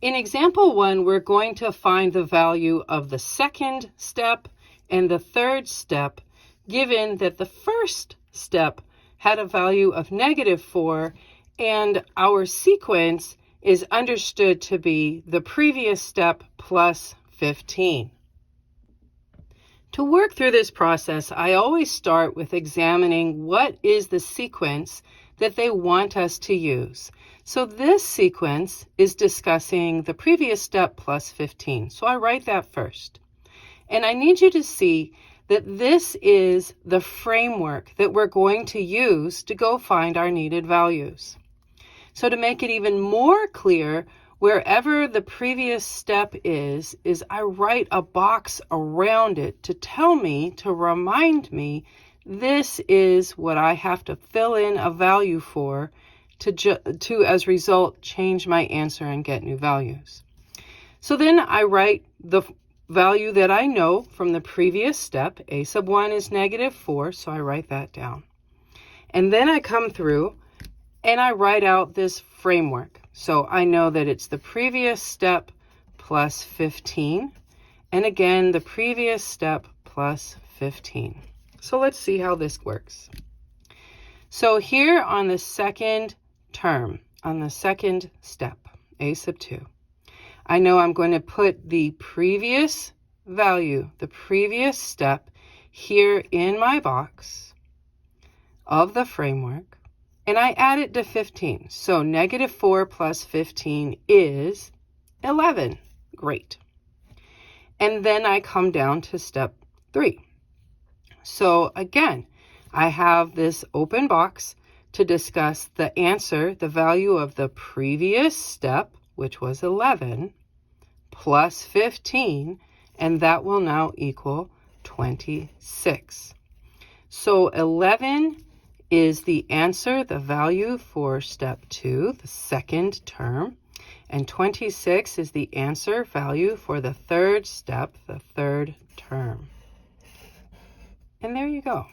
In example 1, we're going to find the value of the second step and the third step, given that the first step had a value of -4 and our sequence is understood to be the previous step plus 15. To work through this process, I always start with examining what is the sequence that they want us to use. So this sequence is discussing the previous step plus 15. So I write that first. And I need you to see that this is the framework that we're going to use to go find our needed values. So to make it even more clear, wherever the previous step is I write a box around it to tell me, to remind me, this is what I have to fill in a value for to as a result, change my answer and get new values. So then I write the value that I know from the previous step. A sub 1 is -4, so I write that down. And then I come through and I write out this framework. So I know that it's the previous step plus 15. And again, the previous step plus 15. So let's see how this works. So here on the second term, on the second step, A sub 2, I know I'm going to put the previous value, the previous step, here in my box of the framework, and I add it to 15. So -4 plus 15 is 11. Great. And then I come down to step 3. So again, I have this open box to discuss the answer, the value of the previous step, which was 11, plus 15, and that will now equal 26. So 11 is the answer, the value for step 2, the second term, and 26 is the answer value for the third step, the third term. And there you go.